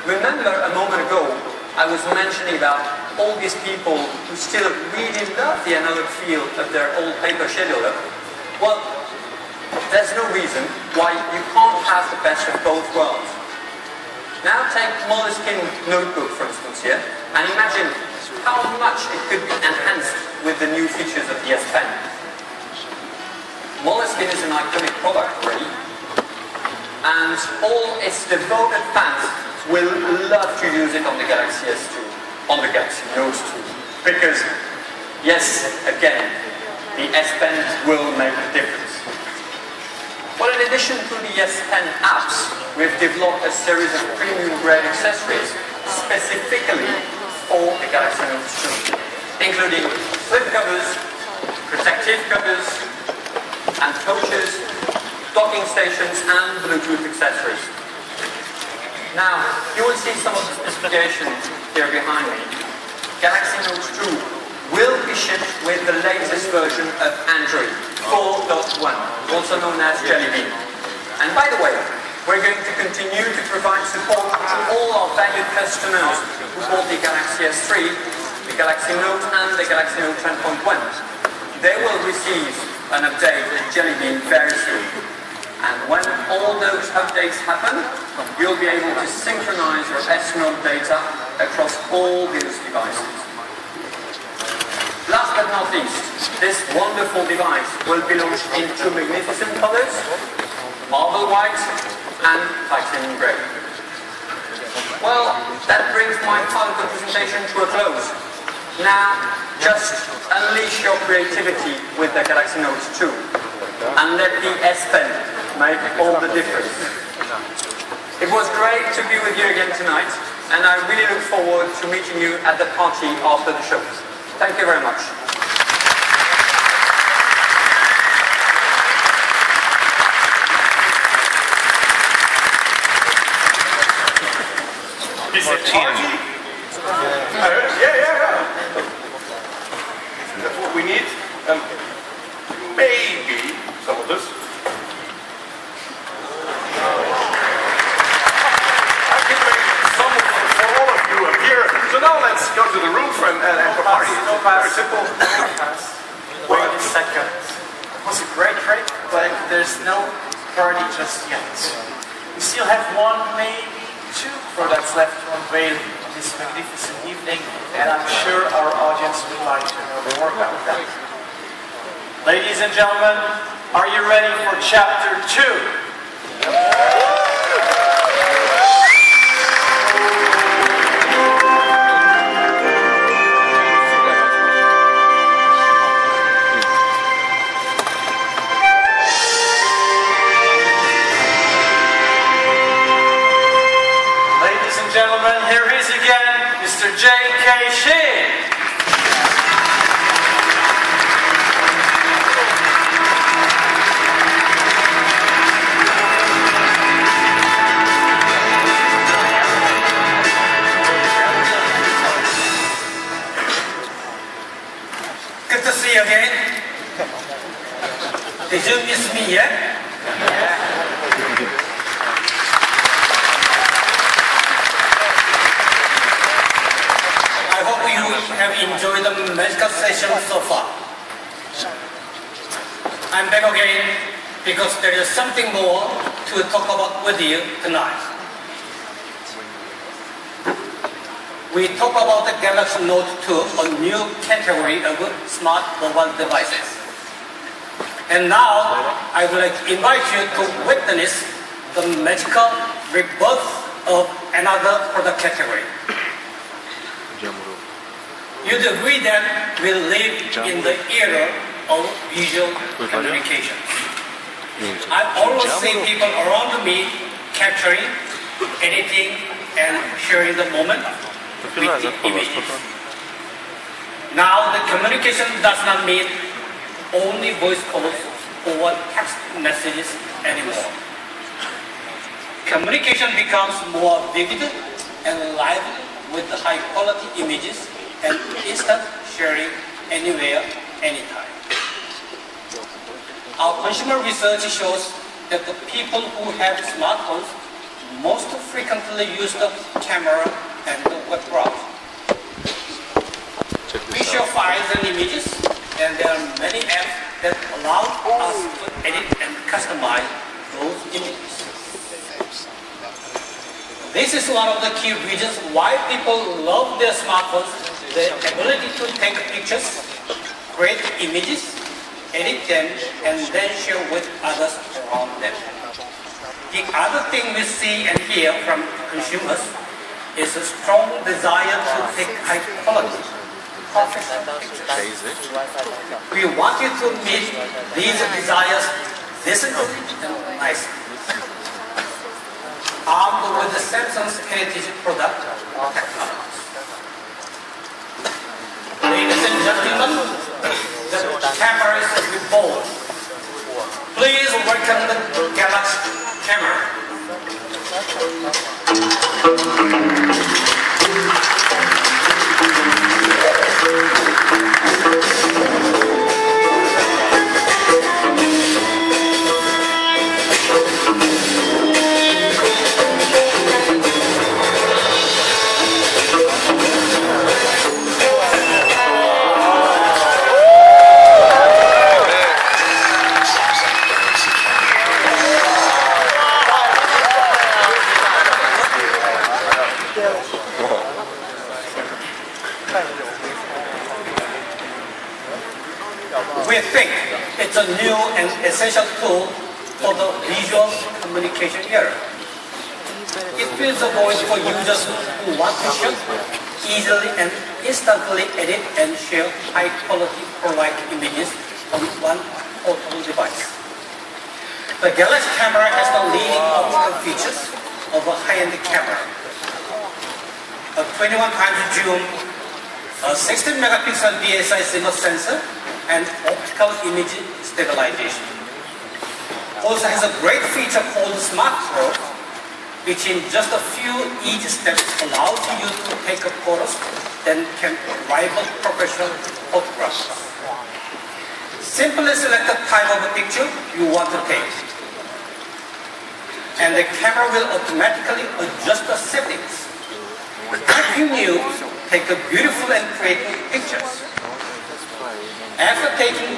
Remember a moment ago, I was mentioning about all these people who still really love the analog feel of their old paper scheduler. Well, there's no reason why you can't have the best of both worlds. Now take Moleskine notebook, for instance, here, and imagine how much it could be enhanced with the new features of the S Pen. Moleskine is an iconic product, really, and all its devoted fans will love to use it on the Galaxy S2, on the Galaxy Note 2, because, yes, again, the S Pen will make a difference. Well, in addition to the S Pen apps, we've developed a series of premium-grade accessories specifically for the Galaxy Note 2, including flip covers, protective covers, and pouches, docking stations, and Bluetooth accessories. Now, you will see some of the specifications here behind me. Galaxy Note 2 will be shipped with the latest version of Android 4.1, also known as Jelly Bean. And by the way, we're going to continue to provide support to all our valued customers who bought the Galaxy S3, the Galaxy Note, and the Galaxy Note 10.1. They will receive an update with Jelly Bean very soon. And when all those updates happen, you'll be able to synchronize your S-Note data across all these devices. Last but not least, this wonderful device will be launched in two magnificent colors, marble white and titanium grey. Well, that brings my part of the presentation to a close. Now, just unleash your creativity with the Galaxy Note 2 and let the S Pen make all the difference. It was great to be with you again tonight, and I really look forward to meeting you at the party after the show. Thank you very much. He said party? Yeah. That's what we need. Maybe some of this. I can make some for all of you up here. So now let's go to the roof and have a party. It's very simple. Wait a second. It was a great trip, but there's no party just yet. We still have one, maybe two products left to unveil on this magnificent evening, and I'm sure our audience would like to know more about that. Ladies and gentlemen, are you ready for Chapter 2? Ladies and gentlemen, here he is again, Mr. J.K. Shin. Good to see you again. Did you miss me yet? I hope you have enjoyed the medical session so far. I'm back again because there is something more to talk about with you tonight. We talk about the Galaxy Note 2, a new category of smart mobile devices. And now, I would like to invite you to witness the magical rebirth of another product category. You'd agree that we live in the era of visual communications. I've always seen people around me capturing, editing, and sharing the moment with the images. Now the communication does not mean only voice calls or text messages anymore. Communication becomes more vivid and lively with high quality images and instant sharing anywhere, anytime. Our consumer research shows that the people who have smartphones most frequently used camera and web browser. We show files and images, and there are many apps that allow us to edit and customize those images. This is one of the key reasons why people love their smartphones: the ability to take pictures, create images, edit them, and then share with others around them. The other thing we see and hear from consumers is a strong desire to take high quality, professional pictures. We want you to meet these desires decently and nicely. Armed with the Samsung's heritage product technology. Ladies and gentlemen, the camera is reborn. Please welcome the Galaxy camera. We think it's a new and essential tool for the visual communication era. It fills a void for users who want to shoot, easily and instantly edit and share high-quality pro-like images on one portable device. The Galaxy camera has the leading optical features of a high-end camera: a 21 times zoom, a 16 megapixel DSI single sensor, and optical image stabilization. Also has a great feature called Smart Throw, which in just a few easy steps allows you to take photos that can rival professional photographs. Simply select the type of picture you want to take, and the camera will automatically adjust the settings, helping you take beautiful and creative pictures. After taking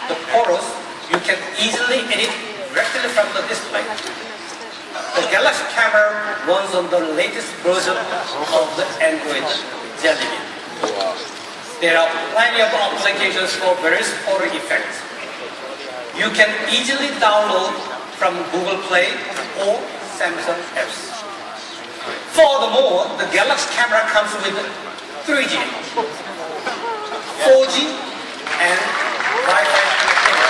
the photos, you can easily edit directly from the display. The Galaxy camera runs on the latest version of the Android Jelly Bean. There are plenty of applications for various photo effects. You can easily download from Google Play or Samsung apps. Furthermore, the Galaxy camera comes with 3G, 4G, and Wi-Fi connectivity.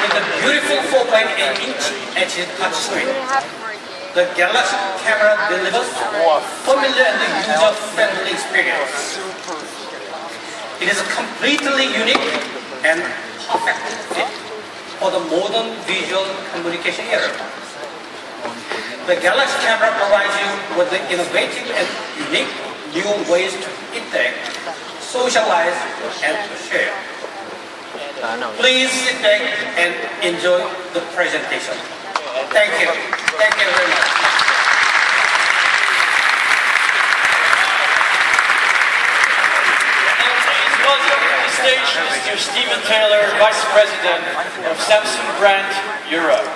With a beautiful 4.8-inch HD touchscreen, the Galaxy camera delivers a familiar and user-friendly experience. It is a completely unique and perfect fit for the modern visual communication era. The Galaxy camera provides you with the innovative and unique new ways to interact, socialize, and share. Please sit back and enjoy the presentation. Thank you. Thank you very much. And please welcome to the stage Mr. Stephen Taylor, Vice President of Samsung Brand Europe.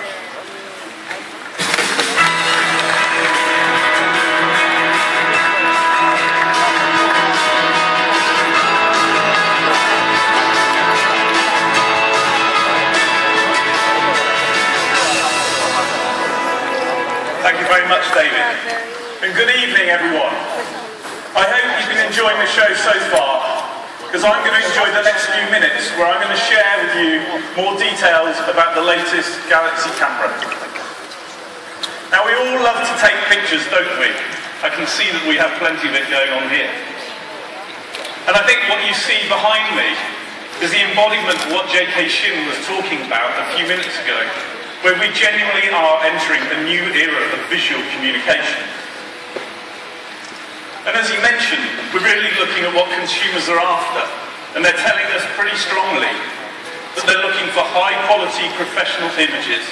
Thank you very much, David. And good evening, everyone. I hope you've been enjoying the show so far, because I'm going to enjoy the next few minutes where I'm going to share with you more details about the latest Galaxy camera. Now, we all love to take pictures, don't we? I can see that we have plenty of it going on here. And I think what you see behind me is the embodiment of what J.K. Shin was talking about a few minutes ago, where we genuinely are entering a new era of visual communication. And as he mentioned, we're really looking at what consumers are after, and they're telling us pretty strongly that they're looking for high-quality professional images,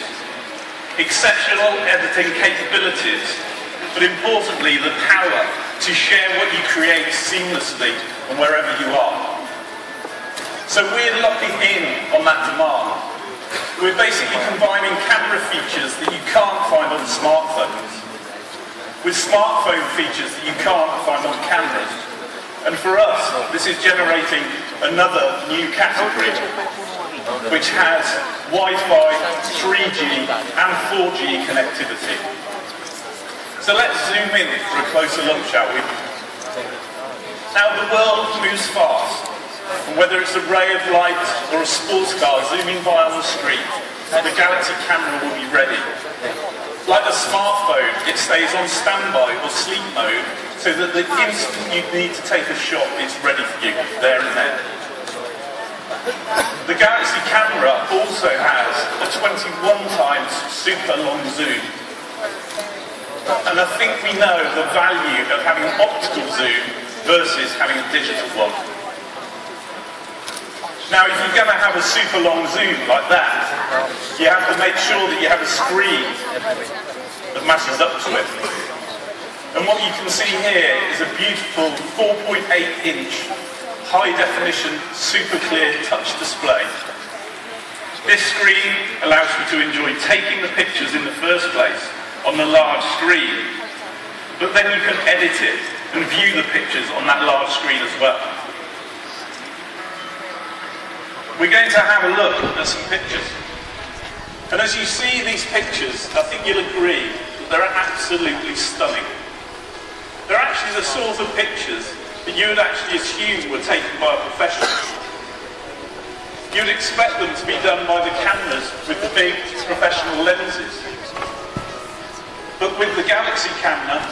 exceptional editing capabilities, but importantly, the power to share what you create seamlessly and wherever you are. So we're locking in on that demand. We're basically combining camera features that you can't find on smartphones with smartphone features that you can't find on cameras. And for us, this is generating another new category, which has Wi-Fi, 3G and 4G connectivity. So let's zoom in for a closer look, shall we? Now the world moves fast, and whether it's a ray of light or a sports car zooming by on the street, the Galaxy camera will be ready. Like a smartphone, it stays on standby or sleep mode, so that the instant you need to take a shot, it's ready for you, there and then. The Galaxy camera also has a 21 times super long zoom. And I think we know the value of having an optical zoom versus having a digital one. Now, if you're going to have a super long zoom like that, you have to make sure that you have a screen that matches up to it. And what you can see here is a beautiful 4.8-inch high-definition, super clear touch display. This screen allows you to enjoy taking the pictures in the first place on the large screen, but then you can edit it and view the pictures on that large screen as well. We're going to have a look at some pictures. And as you see these pictures, I think you'll agree that they're absolutely stunning. They're actually the sort of pictures that you would actually assume were taken by a professional. You'd expect them to be done by the cameras with the big professional lenses. But with the Galaxy camera,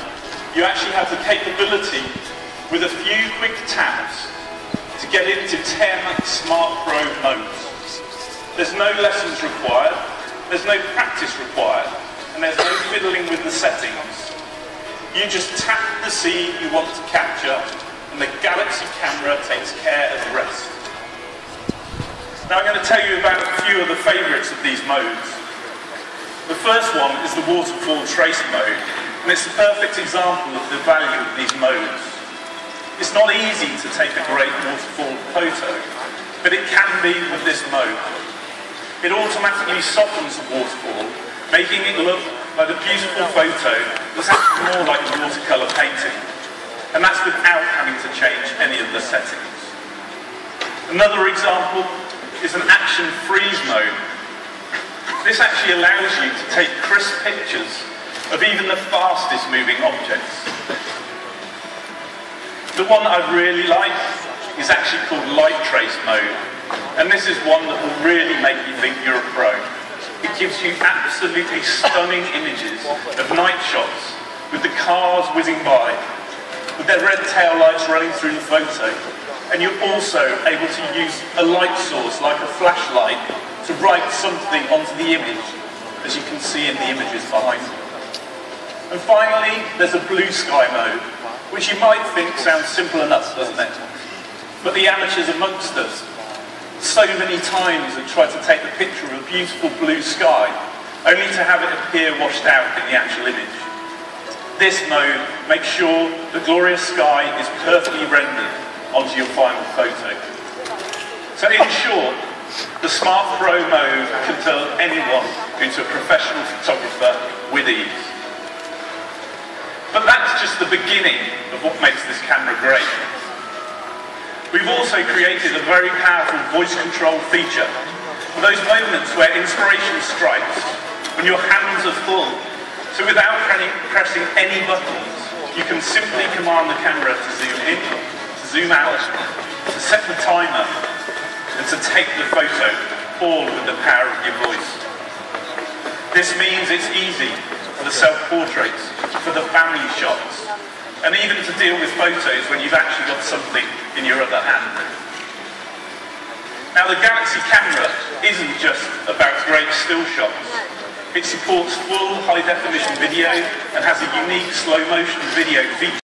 you actually have the capability, with a few quick taps, to get into 10 Smart Pro modes. There's no lessons required, there's no practice required, and there's no fiddling with the settings. You just tap the scene you want to capture, and the Galaxy camera takes care of the rest. Now I'm going to tell you about a few of the favourites of these modes. The first one is the waterfall trace mode, and it's a perfect example of the value of these modes. It's not easy to take a great waterfall photo, but it can be with this mode. It automatically softens the waterfall, making it look like a beautiful photo that's actually more like a watercolour painting. And that's without having to change any of the settings. Another example is an action freeze mode. This actually allows you to take crisp pictures of even the fastest moving objects. The one that I really like is actually called light trace mode, and this is one that will really make you think you're a pro. It gives you absolutely stunning images of night shots with the cars whizzing by, with their red tail lights running through the photo, and you're also able to use a light source like a flashlight to write something onto the image, as you can see in the images behind you. And finally, there's a blue sky mode, which you might think sounds simple enough, doesn't it? But the amateurs amongst us so many times have tried to take a picture of a beautiful blue sky, only to have it appear washed out in the actual image. This mode makes sure the glorious sky is perfectly rendered onto your final photo. So in short, the Smart Pro mode can turn anyone into a professional photographer with ease. But that's just the beginning of what makes this camera great. We've also created a very powerful voice control feature for those moments where inspiration strikes, when your hands are full. So without pressing any buttons, you can simply command the camera to zoom in, to zoom out, to set the timer, and to take the photo, all with the power of your voice. This means it's easy for the self-portraits, for the family shots, and even to deal with photos when you've actually got something in your other hand. Now the Galaxy camera isn't just about great still shots. It supports full high-definition video and has a unique slow-motion video feature.